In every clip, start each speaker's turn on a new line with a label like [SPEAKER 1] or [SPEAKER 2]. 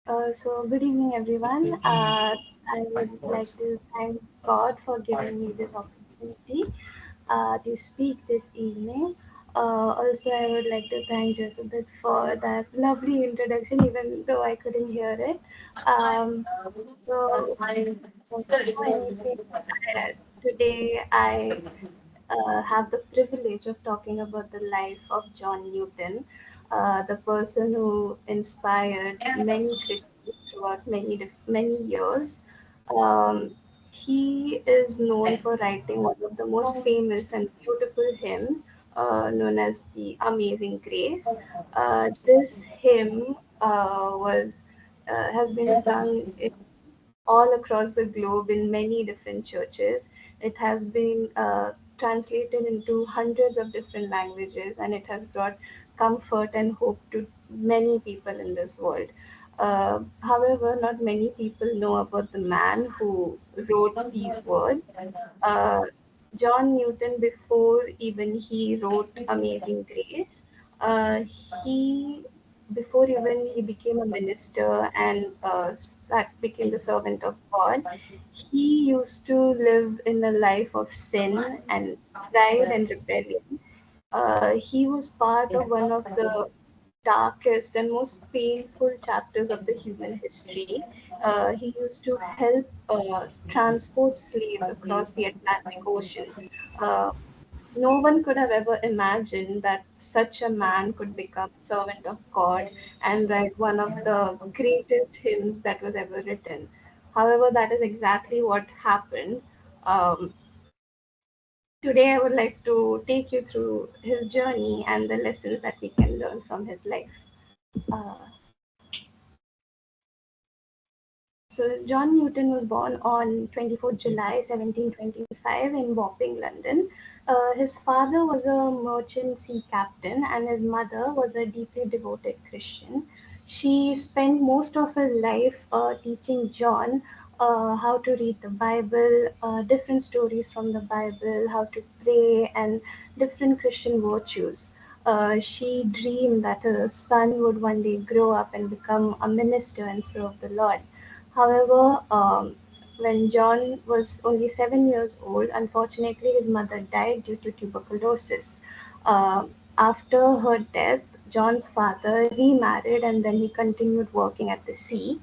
[SPEAKER 1] Good evening, everyone. I would like to thank God for giving me this opportunity to speak this evening. Also, I would like to thank Joseph for that lovely introduction, even though I couldn't hear it. Um, so, before anything, today I have the privilege of talking about the life of John Newton, the person who inspired many Christians throughout many years. Um, he is known for writing one of the most famous and beautiful hymns, known as the Amazing Grace. This hymn was has been sung all across the globe in many different churches. It has been translated into hundreds of different languages, and it has brought comfort and hope to many people in this world. However, not many people know about the man who wrote these words. Uh, John Newton, before even he wrote Amazing Grace, he before even he became a minister and that became the servant of God, he used to live in a life of sin and pride and rebellion. He was part of one of the darkest and most painful chapters of the human history. He used to help transport slaves across the Atlantic Ocean. Uh, no one could have ever imagined that such a man could become servant of God and write one of the greatest hymns that was ever written. However, that is exactly what happened. Um, Today, I would like to take you through his journey and the lessons that we can learn from his life. Uh, John Newton was born on 24th July 1725 in Wapping, London. His father was a merchant sea captain, and his mother was a deeply devoted Christian. She spent most of her life teaching John how to read the Bible, different stories from the Bible, how to pray, and different Christian virtues. She dreamed that her son would one day grow up and become a minister and serve the Lord. However, when John was only 7 years old, unfortunately, his mother died due to tuberculosis. After her death, John's father remarried and then he continued working at the sea.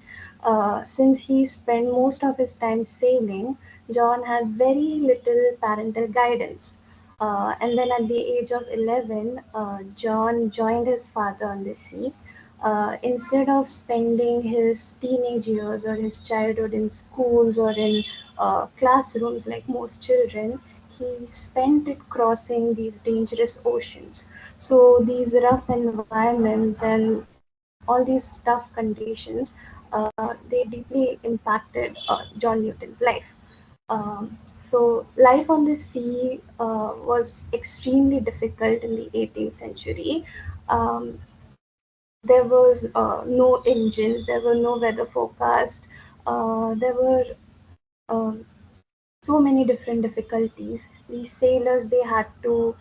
[SPEAKER 1] Since he spent most of his time sailing, John had very little parental guidance. And then at the age of 11, John joined his father on the sea. Instead of spending his teenage years or his childhood in schools or in classrooms like most children, he spent it crossing these dangerous oceans. So these rough environments and all these tough conditions, they deeply impacted John Newton's life. Life on the sea was extremely difficult in the 18th century. Um, there was no engines, there were no weather forecast, there were um, so many different difficulties. These sailors, they had to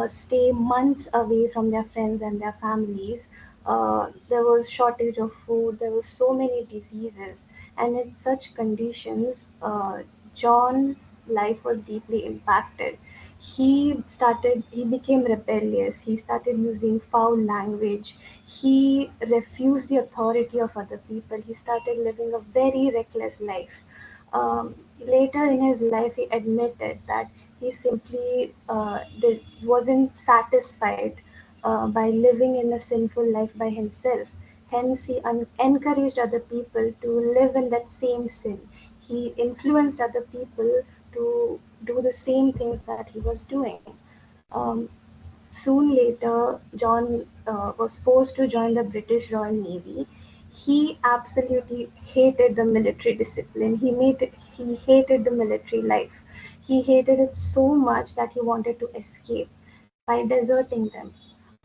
[SPEAKER 1] stay months away from their friends and their families. There was shortage of food. There were so many diseases, and in such conditions, John's life was deeply impacted. He became rebellious. He started using foul language. He refused the authority of other people. He started living a very reckless life. Later in his life, he admitted that he simply wasn't satisfied by living in a sinful life by himself. Hence, he encouraged other people to live in that same sin. He influenced other people to do the same things that he was doing. Um, Soon later, John was forced to join the British Royal Navy. He absolutely hated the military discipline. He hated the military life. He hated it so much that he wanted to escape by deserting them.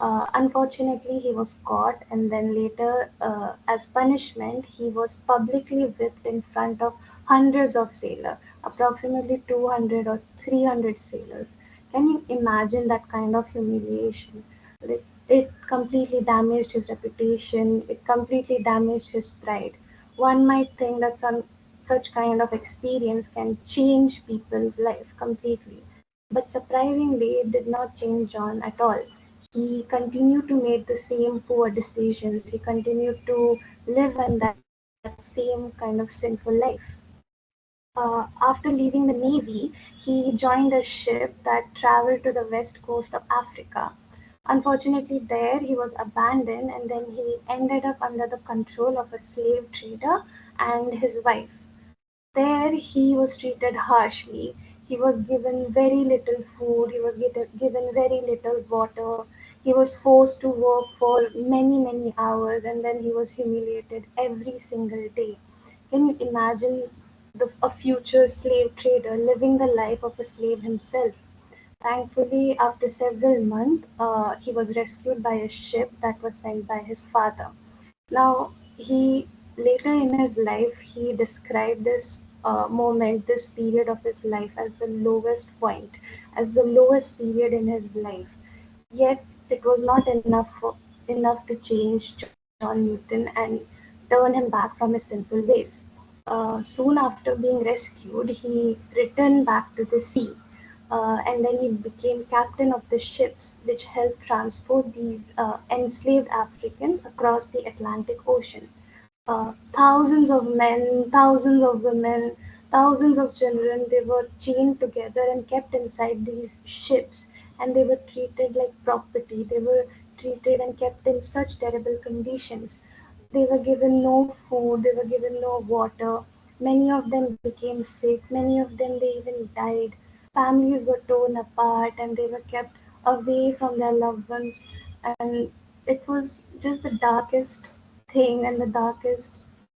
[SPEAKER 1] Unfortunately, he was caught, and then later, as punishment, he was publicly whipped in front of hundreds of sailors, approximately 200 or 300 sailors. Can you imagine that kind of humiliation? Like, it completely damaged his reputation, it completely damaged his pride. One might think that such kind of experience can change people's life completely. But surprisingly, it did not change John at all. He continued to make the same poor decisions. He continued to live in that same kind of sinful life. After leaving the Navy, he joined a ship that traveled to the west coast of Africa. Unfortunately, there he was abandoned and then he ended up under the control of a slave trader and his wife. There he was treated harshly. He was given very little food, he was given very little water. He was forced to work for many, many hours and then he was humiliated every single day. Can you imagine a future slave trader living the life of a slave himself? Thankfully, after several months, he was rescued by a ship that was sent by his father. Now, he later in his life, he described this moment, this period of his life, as the lowest point, as the lowest period in his life. Yet, it was not enough to change John Newton and turn him back from his sinful ways. Soon after being rescued, he returned back to the sea, and then he became captain of the ships which helped transport these enslaved Africans across the Atlantic Ocean. Thousands of men, thousands of women, thousands of children, they were chained together and kept inside these ships, and they were treated like property. They were treated and kept in such terrible conditions. They were given no food, they were given no water. Many of them became sick, many of them they even died. Families were torn apart and they were kept away from their loved ones. And it was just the darkest thing and the darkest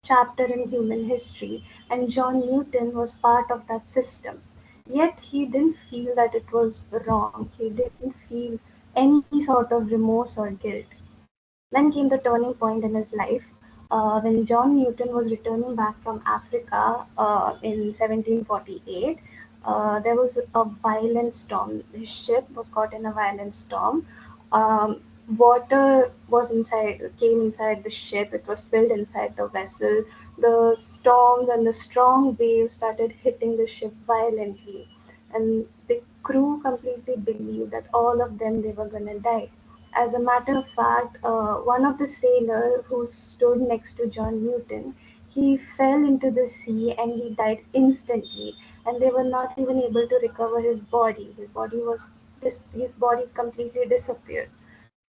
[SPEAKER 1] chapter in human history. And John Newton was part of that system. Yet he didn't feel that it was wrong. He didn't feel any sort of remorse or guilt. Then came the turning point in his life when John Newton was returning back from Africa in 1748. There was a violent storm. His ship was caught in a violent storm. Water came inside the ship. It was spilled inside the vessel. The storms and the strong waves started hitting the ship violently, and the crew completely believed that all of them they were gonna die. As a matter of fact, one of the sailors who stood next to John Newton, he fell into the sea and he died instantly. And they were not even able to recover his body. His body completely disappeared.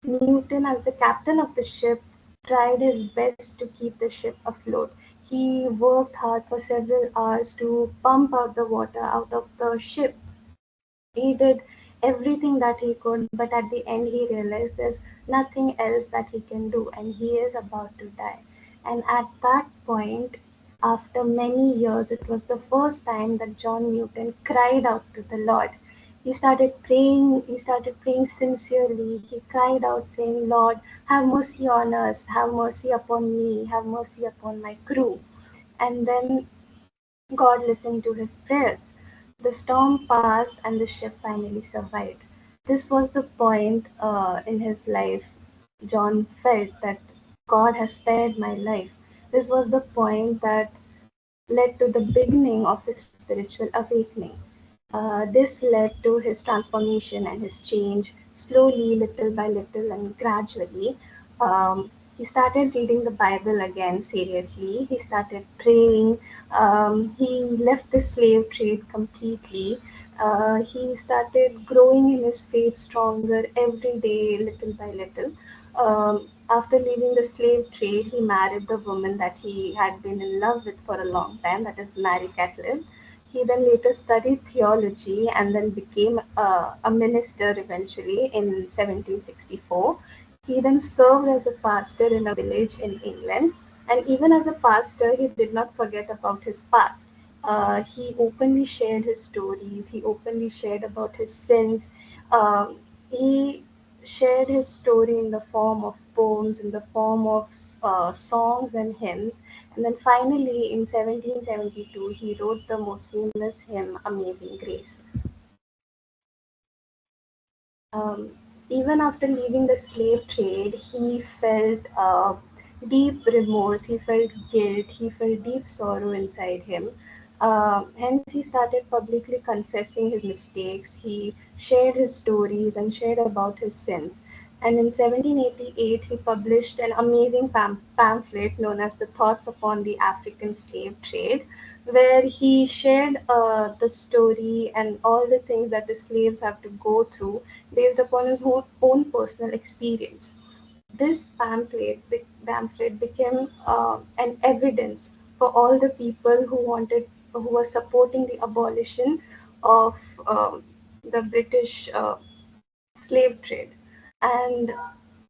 [SPEAKER 1] Newton, as the captain of the ship, tried his best to keep the ship afloat. He worked hard for several hours to pump out the water out of the ship. He did everything that he could, but at the end he realized there's nothing else that he can do, and he is about to die. And at that point, after many years, it was the first time that John Newton cried out to the Lord. He started praying sincerely. He cried out, saying, Lord, have mercy on us, have mercy upon me, have mercy upon my crew. And then God listened to his prayers. The storm passed and the ship finally survived. This was the point in his life. John felt that God has spared my life. This was the point that led to the beginning of his spiritual awakening. This led to his transformation and his change slowly, little by little, and gradually. He started reading the Bible again seriously. He started praying. He left the slave trade completely. He started growing in his faith stronger every day, little by little. After leaving the slave trade, he married the woman that he had been in love with for a long time, that is Mary Catlin. He then later studied theology and then became a minister eventually in 1764. He then served as a pastor in a village in England. And even as a pastor, he did not forget about his past. He openly shared his stories, he openly shared about his sins. He shared his story in the form of poems, in the form of songs and hymns. And then finally, in 1772, he wrote the most famous hymn, Amazing Grace. Um, Even after leaving the slave trade, he felt deep remorse, he felt guilt, he felt deep sorrow inside him. Hence, he started publicly confessing his mistakes. He shared his stories and shared about his sins. And in 1788, he published an amazing pamphlet known as The Thoughts Upon the African Slave Trade, where he shared the story and all the things that the slaves have to go through based upon his own personal experience. This pamphlet became an evidence for all the people who were supporting the abolition of the British slave trade. And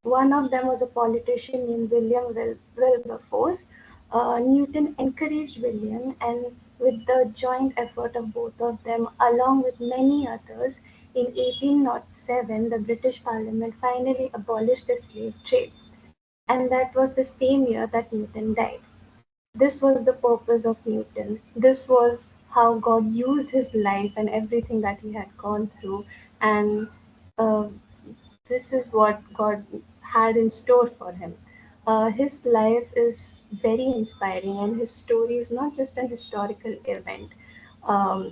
[SPEAKER 1] one of them was a politician named William Wilberforce. Newton encouraged William, and with the joint effort of both of them, along with many others, in 1807, the British Parliament finally abolished the slave trade, and that was the same year that Newton died. This was the purpose of Newton. This was how God used his life and everything that he had gone through, and uh, this is what God had in store for him. His life is very inspiring, and his story is not just an historical event.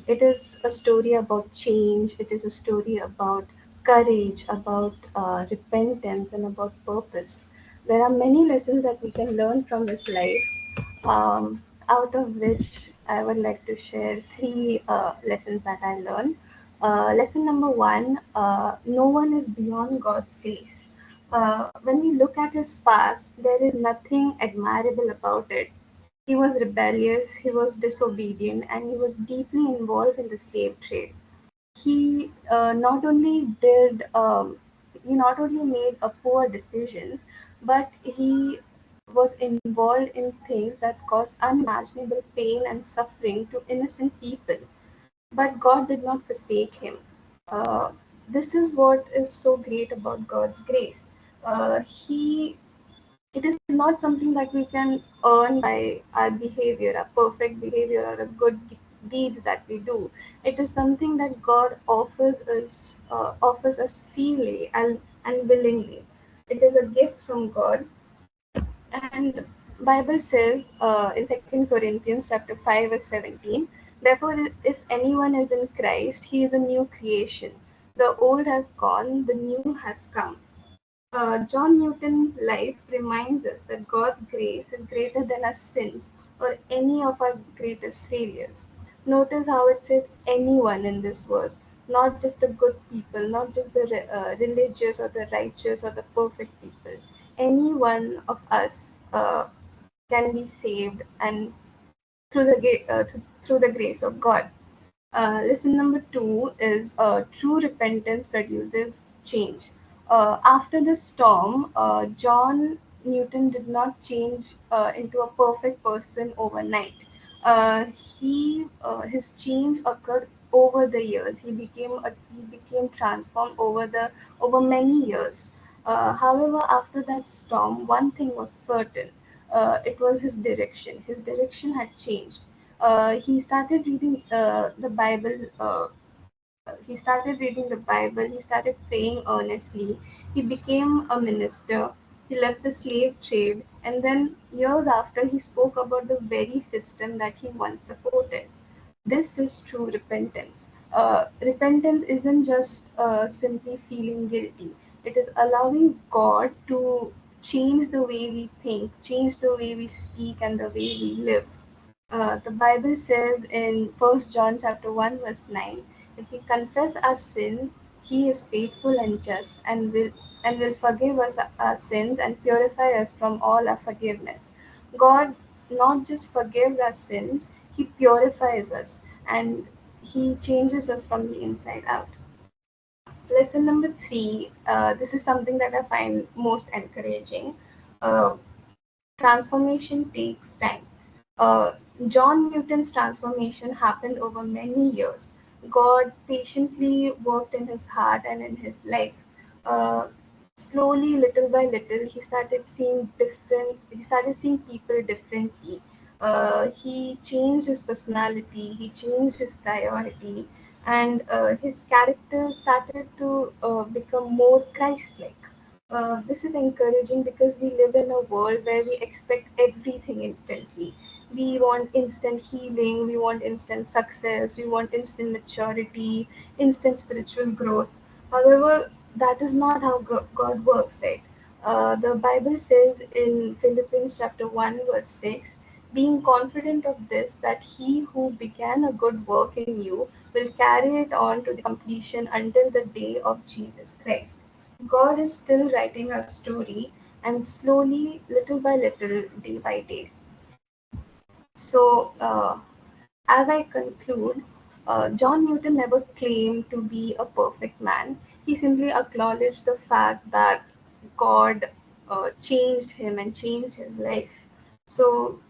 [SPEAKER 1] It is a story about change, it is a story about courage, about repentance, and about purpose. There are many lessons that we can learn from his life, out of which I would like to share three lessons that I learned. Lesson number one, no one is beyond God's grace. When we look at his past, there is nothing admirable about it. He was rebellious, he was disobedient, and he was deeply involved in the slave trade. He not only made a poor decisions, but he was involved in things that caused unimaginable pain and suffering to innocent people. But God did not forsake him. Uh, this is what is so great about God's grace. He It is not something that we can earn by our behavior, our perfect behavior, or a good deeds that we do. It is something that God offers us freely and willingly. It is a gift from God. And Bible says in Second Corinthians chapter 5 verse 17, therefore if anyone is in Christ, he is a new creation. The old has gone, the new has come. John Newton's life reminds us that God's grace is greater than our sins or any of our greatest failures. Notice how it says anyone in this verse, not just the good people, not just the religious or the righteous or the perfect people. Any one of us can be saved, and through the grace of God. Lesson number two is true repentance produces change. After the storm, John Newton did not change into a perfect person overnight. His change occurred over the years. He became transformed over many years. However, after that storm, one thing was certain. It was his direction. His direction had changed. He started reading the Bible. He started reading the Bible. He started praying earnestly. He became a minister. He left the slave trade. And then, years after, he spoke about the very system that he once supported. This is true repentance. Repentance isn't just simply feeling guilty, it is allowing God to change the way we think, change the way we speak, and the way we live. The Bible says in First John chapter 1 verse 9, if we confess our sin, he is faithful and just and will forgive us our sins and purify us from all our forgiveness. God not just forgives our sins, he purifies us, and he changes us from the inside out. Lesson number three, this is something that I find most encouraging. Uh, Transformation takes time. Uh, John Newton's transformation happened over many years. God patiently worked in his heart and in his life. Uh, Slowly, little by little, he started seeing people differently. He changed his personality, he changed his priority, and his character started to become more Christ-like. this is encouraging because we live in a world where we expect everything instantly. We want instant healing, we want instant success, we want instant maturity, instant spiritual growth. However, that is not how God works, right? The Bible says in Philippians chapter 1, verse 6, being confident of this, that he who began a good work in you will carry it on to the completion until the day of Jesus Christ. God is still writing a story, and slowly, little by little, day by day. So, as I conclude, John Newton never claimed to be a perfect man. He simply acknowledged the fact that God changed him and changed his life. So,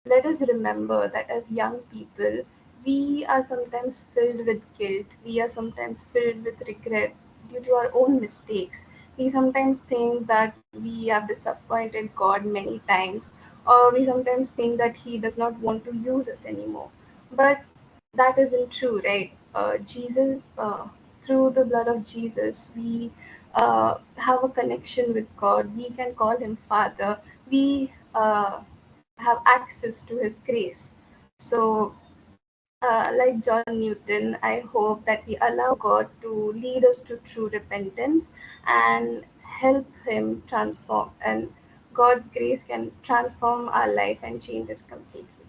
[SPEAKER 1] let us remember that as young people, we are sometimes filled with guilt, we are sometimes filled with regret due to our own mistakes. We sometimes think that we have disappointed God many times, or we sometimes think that He does not want to use us anymore. But that isn't true, right? Through the blood of Jesus, we have a connection with God. We can call Him Father. We have access to His grace. So, like John Newton, I hope that we allow God to lead us to true repentance and help Him transform. And God's grace can transform our life and change us completely.